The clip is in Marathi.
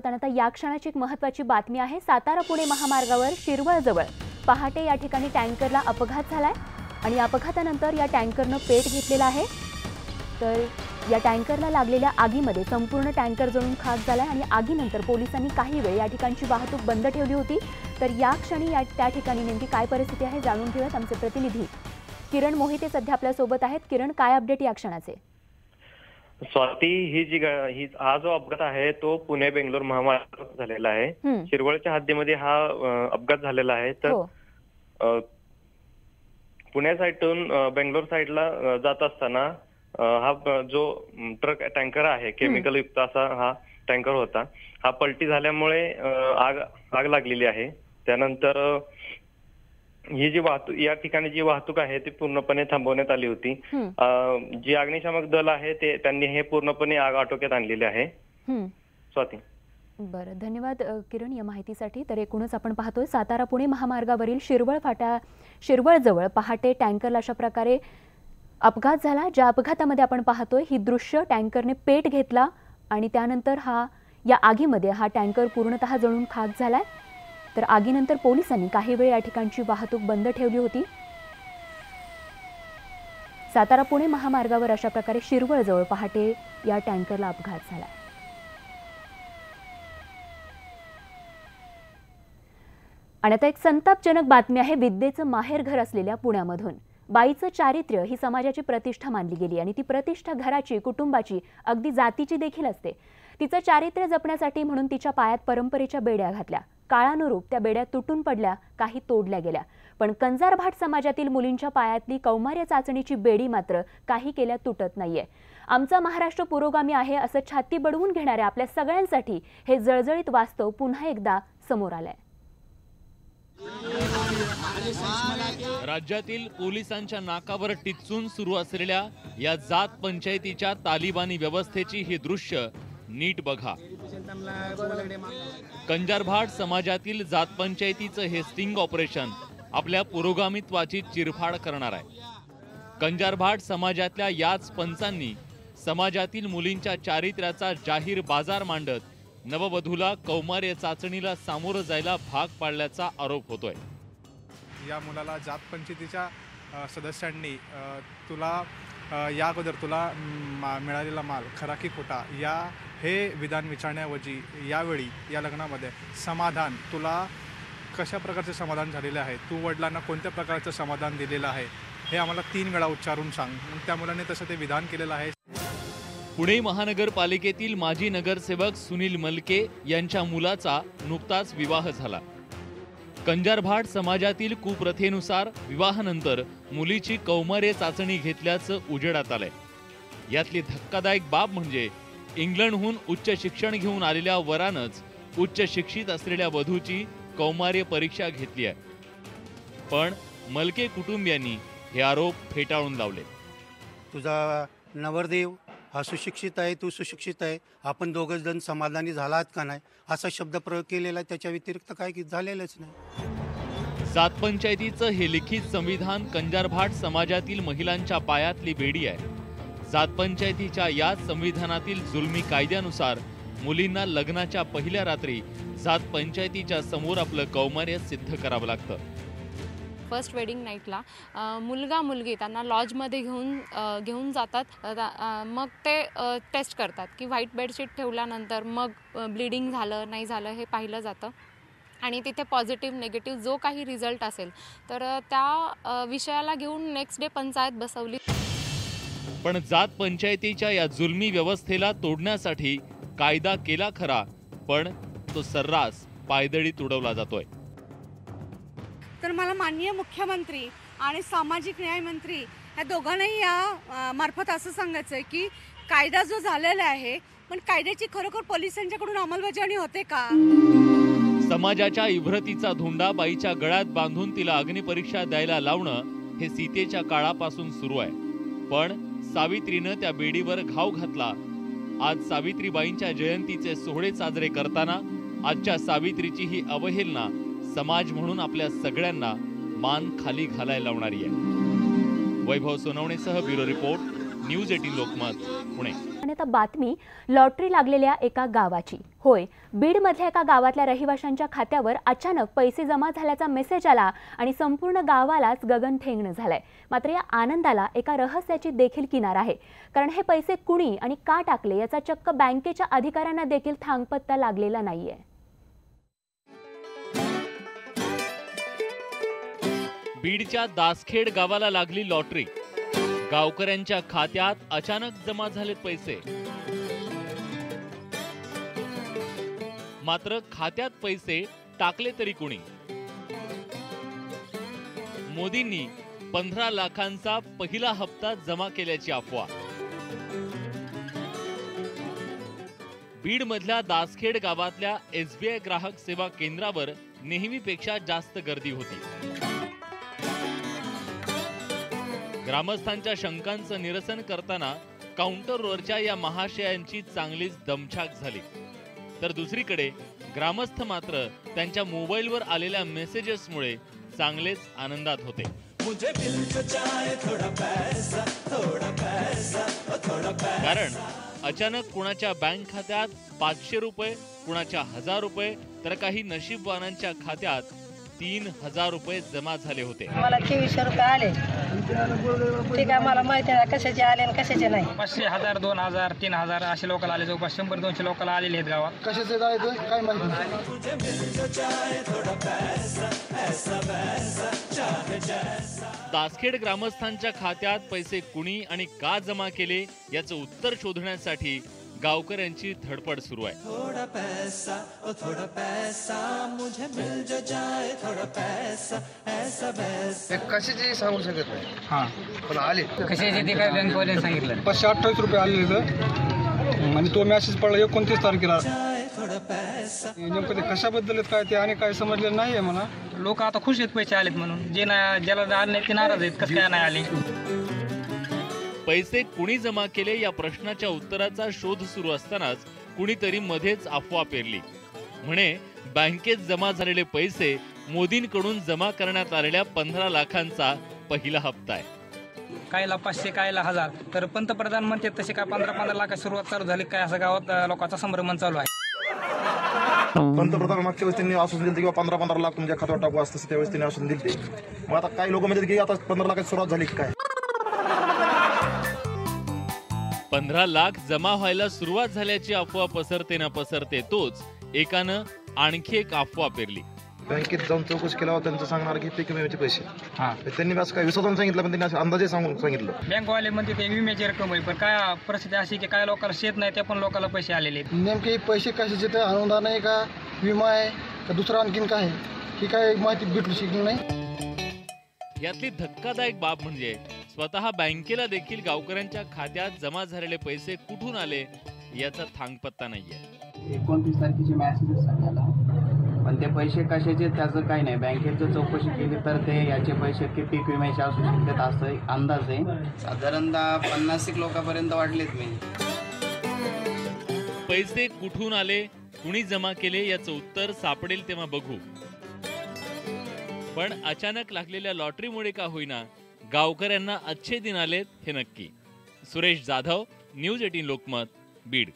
आहोत आणि आता या क्षणाची एक महत्त्वाची बातमी आहे। सातारा पुणे महामार्गावर शिरवळजवळ पहाटे या ठिकाणी टँकरला अपघात झालाय आणि अपघातानंतर या टँकरने पेट घेतलेला आहे। तर या टँकरला लागलेल्या आगीमध्ये संपूर्ण टँकर जळून खाक झालाय आणि आगीनंतर पोलिसांनी काही वेळ या ठिकाणची वाहतूक बंद ठेवली होती। तर या क्षणी त्या ठिकाणी नेमकी काय परिस्थिती आहे जाणून घेऊयात। आमचे प्रतिनिधी किरण मोहिते सध्या आपल्या सोबत आहेत। किरण, काय अपडेट या क्षणाचे? स्वाती, ही हा जो अपघात आहे तो पुणे बेंगलोर महामार्गावर झालेला आहे। शिरवळच्या हद्दीमध्ये हा अपघात झालेला आहे। तर पुणे साइडून बेंगलोर साइडला जात असताना हा जो ट्रक टँकर आहे, केमिकल युक्त असा हा टँकर होता। हा पलटी झाल्यामुळे आग लागलेली आहे। त्यानंतर ही जी वाहतूक या ठिकाणी जी वाहतूक आहे ती पूर्णपणे थांबवण्यात आली होती। जी अग्निशामक दल आहे त्यांनी हे पूर्णपणे आग आटोक्यात आणलेली आहे। स्वाती, बरं, धन्यवाद किरण या माहितीसाठी। तर एकूणच आपण पाहतोय सातारा पुणे महामार्गावरील शिरवळजवळ पहाटे टँकरला अशा प्रकारे अपघात झाला। ज्या अपघातामध्ये आपण पाहतोय ही दृश्य, टँकरने पेट घेतला आणि त्यानंतर या आगीमध्ये हा टँकर पूर्णतः जळून खाक झालाय। तर आगीनंतर पोलिसांनी काही वेळ या ठिकाणची वाहतूक बंद ठेवली होती। सातारा पुणे महामार्गावर अशा प्रकारे शिरवळजवळ पहाटे या टँकरला अपघात झाला। आणि आता एक संतापजनक बातमी आहे विद्येचं माहेरघर असलेल्या पुण्यामधून। बाईचं चारित्र्य ही समाजाची प्रतिष्ठा मानली गेली आणि ती प्रतिष्ठा घराची, कुटुंबाची, अगदी जातीची देखील असते। तिचं चारित्र्य जपण्यासाठी म्हणून तिच्या पायात परंपरेच्या बेड्या घातल्या। काळानुरूप त्या बेड्या तुटून पडल्या, काही तोडल्या गेल्या, पण कंजारभाट समाजातील मुलींच्या पायातली कौमार्य चाचणीची बेडी मात्र काही केल्या तुटत नाहीये। आमचा महाराष्ट्र पुरोगामी आहे असं छाती बडवून घेणाऱ्या आपल्या सगळ्यांसाठी हे जळजळीत वास्तव पुन्हा एकदा समोर आलंय। राज्यातील पोलिसांच्या नाकावर टिच्चून सुरू असलेल्या या जात पंचायतीच्या तालिबानी व्यवस्थेची ही दृश्य नीट बघा। कंजारभाट समाजातील जात पंचायतीचं हे स्टिंग ऑपरेशन आपल्या पुरोगामित्वाची चिरफाड करणार आहे। कंजारभाट समाजातल्या याच पंचांनी समाजातील मुलींच्या चारित्र्याचा जाहीर बाजार मांडत नववधूला कौमार्य चाचणीला सामोरं जायला भाग पाडल्याचा आरोप होतोय। या मुलाला जात पंचायतीच्या सदस्यांनी तुला या अगोदर तुला मिळालेला माल खरा की खोटा हे विधान विचारण्याऐवजी यावेळी या लग्नामध्ये समाधान तुला कशा प्रकारचे समाधान झालेले आहे, तू वडिलांना कोणत्या प्रकारचं समाधान दिलेलं आहे हे आम्हाला 3 वेळा उच्चारून सांग। मग त्या मुलाने तसं ते विधान केलेलं आहे। पुणे महानगरपालिकेतील माजी नगरसेवक सुनील मलके यांच्या मुलाचा नुकताच विवाह झाला। कंजारभाट समाजातील कुप्रथेनुसार विवाहानंतर मुलीची कौमार्य चाचणी घेतल्याचं उजेडात आलंय। यातली धक्कादायक बाब म्हणजे इंग्लंडहून उच्च शिक्षण घेऊन आलेल्या वरानंच उच्च शिक्षित असलेल्या वधूची कौमार्य परीक्षा घेतली आहे। पण मलके कुटुंबियांनी हे आरोप फेटाळून लावले। तुझा नवरदेव हा सुशिक्षित आहे, तू सुशिक्षित आहे, आपण दोघं जण समाधानी झालात का नाही असा शब्द प्रयोग केलेला, त्याच्या व्यतिरिक्त काही झालेलंच नाही। जात पंचायतीचं हे लिखित संविधान कंजारभाट समाजातील महिलांच्या पायातली बेडी आहे। जात पंचायतीच्या या संविधानातील जुलमी कायद्यानुसार मुलींना लग्नाच्या पहिल्या रात्री जात पंचायतीच्या समोर आपलं कौमार्य सिद्ध करावं लागतं। फर्स्ट वेडिंग नाईटला मुलगा मुलगी त्यांना लॉजमध्ये घेऊन जातात। मग ते टेस्ट करतात की व्हाईट बेडशीट ठेवल्यानंतर मग ब्लिडिंग झालं नाही झालं हे पाहिलं जातं आणि तिथे पॉझिटिव्ह निगेटिव्ह जो काही रिझल्ट असेल तर त्या विषयाला घेऊन नेक्स्ट डे पंचायत बसवली। पण जात पंचायतीच्या या जुलमी व्यवस्थेला तोडण्यासाठी कायदा केला खरा, पण तो सर्रास पायदळीत उडवला जातोय। तर मला माननीय मुख्यमंत्री आणि सामाजिक न्याय मंत्री या दोघांनाही या मार्फत असं सांगायचं आहे की कायदा जो झालेला आहे पण कायद्याची खरोखर पोलिसांच्याकडून अंमलबजावणी होते का? समाजाच्या इभ्रतीचा धोंडा बाईच्या गळ्यात बांधून तिला अग्निपरीक्षा द्यायला लावणं हे सीतेच्या काळापासून सुरू आहे। पण सावित्रीनं त्या बेडीवर घाव घातला। आज सावित्रीबाईंच्या जयंतीचे सोहळे साजरे करताना आजच्या सावित्रीची ही अवहेलना समाज म्हणून आपल्या सगळ्यांना मान खाली घालायला लावणारी आहे। वैभव सोनवणेसह bureau report, news 18 Lokmat, Pune. आणि आता बातमी लॉटरी लागलेल्या एका गावाची. होय, बीडमधल्या एका गावातल्या रहिवाशांच्या खात्यावर अचानक पैसे जमा झाल्याचा मेसेज आला आणि संपूर्ण गावालाच गगनठेंगणं झालंय. मात्र या आनंदाला एका रहस्याची देखील किनार आहे, कारण हे पैसे कुणी आणि का टाकले याचा चक्क बँकेच्या अधिकाऱ्यांना देखील थांगपत्ता लागलेला नाहीये. बीडच्या दासखेड गावाला लागली लॉटरी. गावकऱ्यांच्या खात्यात अचानक जमा झालेत पैसे. मात्र खात्यात पैसे टाकले तरी कोणी? मोदींनी 15 लाखांचा पहिला हप्ता जमा केल्याची अफवा. बीड मधल्या दासखेड गावातल्या SBI ग्राहक सेवा केंद्रावर नेहमीपेक्षा जास्त गर्दी होती. ग्रामस्थांच्या शंकांचं निरसन करताना काउंटरवरच्या या महाशयांची चांगलीच दमछाक झाली. तर दुसरीकडे ग्रामस्थ मात्र त्यांच्या मोबाईलवर आलेल्या मेसेजेसमुळे चांगलेच आनंदात होते. कारण अचानक कुणाच्या बँक खात्यात 500 रुपये, कुणाच्या 1000 रुपये, तर काही नशीबवानांच्या खात्यात 3000 रुपये जमा झाले होते. मला 2400 रुपये आले. ठीक आहे, मला माहिती आहे कशाचे आले आणि कशाचे नाही. 500, 1000, 2000, 3000 असे लोकांना आले. जवळपास 100-200 लोकांना आलेले आहेत गावात. कशाचे जायचं काय माहिती. दासखेड ग्रामस्थांच्या खात्यात पैसे कुणी आणि का जमा केले याचं उत्तर शोधण्यासाठी गावकऱ्यांची धडपड सुरू आहे. कशाचे सांगू शकत नाही. हा, पण आले कशाचे ते काय बँकवाल्याने सांगितलं. 528 रुपये आले आणि तो मेसेज पडला 29 तारखेला. नेमकं ते कशाबद्दल आहेत काय ते आणि काय समजलेलं नाहीये मला. लोक आता खुश आहेत पैसे आलेत म्हणून. जे ज्याला आले नाही ते नाराज आहेत. कसं काय नाही आले. पैसे कुणी जमा केले या प्रश्नाच्या उत्तराचा शोध सुरू असतानाच कुणीतरी मध्येच अफवा पेरली. म्हणे बँकेत जमा झालेले पैसे मोदींकडून जमा करण्यात आलेल्या 15 लाखांचा पहिला हप्ता आहे. कायला 500, कायला 1000. तर पंतप्रधान म्हणतात तसे काय 15-15 लाख सुरुवात चालू झाली काय, असं गावात लोकांचा संभ्रमण चालू आहे. पंतप्रधान मागच्या वेळेस त्यांनी आश्वासन दिलं किंवा 15-15 लाख तुमच्या खात्यावर टाकू असतं, त्यावेळेस त्यांनी आश्वासन दिले. मग आता काही लोक म्हणतात की आता 15 लाखाची सुरुवात झाली काय. 15 लाख जमा व्हायला सुरुवात झाल्याची अफवा पसरते न पसरते तोच एकानं आणखी एक अफवा पेरली. बँकेत जाऊन चौकशी केल्यावर त्यांचं सांगणार की पीक विम्याचे पैसे. त्यांनी असं काय विसरून सांगितलं, पण त्यांनी अंदाजे सांगून सांगितलं. बँकवाले म्हणते ते विम्याची रक्कम आहे, पण काय परिस्थिती अशी की काय लोकांना शेत नाही त्या पण लोकांना पैसे आलेले आहेत. नेमके पैसे कशाचे ते अनुदान आहे का विमा आहे का दुसरं आणखीन काय ही काय माहिती भेटू शकली नाही. यातली धक्कादायक बाब म्हणजे स्वतः बँकेला देखील गावकऱ्यांच्या खात्यात जमा झालेले पैसे कुठून आले याचा थांगपत्ता नाहीये. 29 तारखेचे मेसेजेस आलेला, पण ते पैसे कशाचे त्याचं काही नाही. बँकेत जर चौकशी केली तर ते याचे पैसे की पीक विम्याचे असू शकतात असं एक अंदाज आहे. साधारणतः 50 लोकांपर्यंत वाढलेत. मी पैसे कुठून आले, कुणी जमा केले याचं उत्तर सापडेल तेव्हा बघू. पण अचानक लागलेल्या लॉटरीमुळे का होईना गावकऱ्यांना अच्छे दिन आलेत हे नक्की. सुरेश जाधव, न्यूज 18 लोकमत, बीड.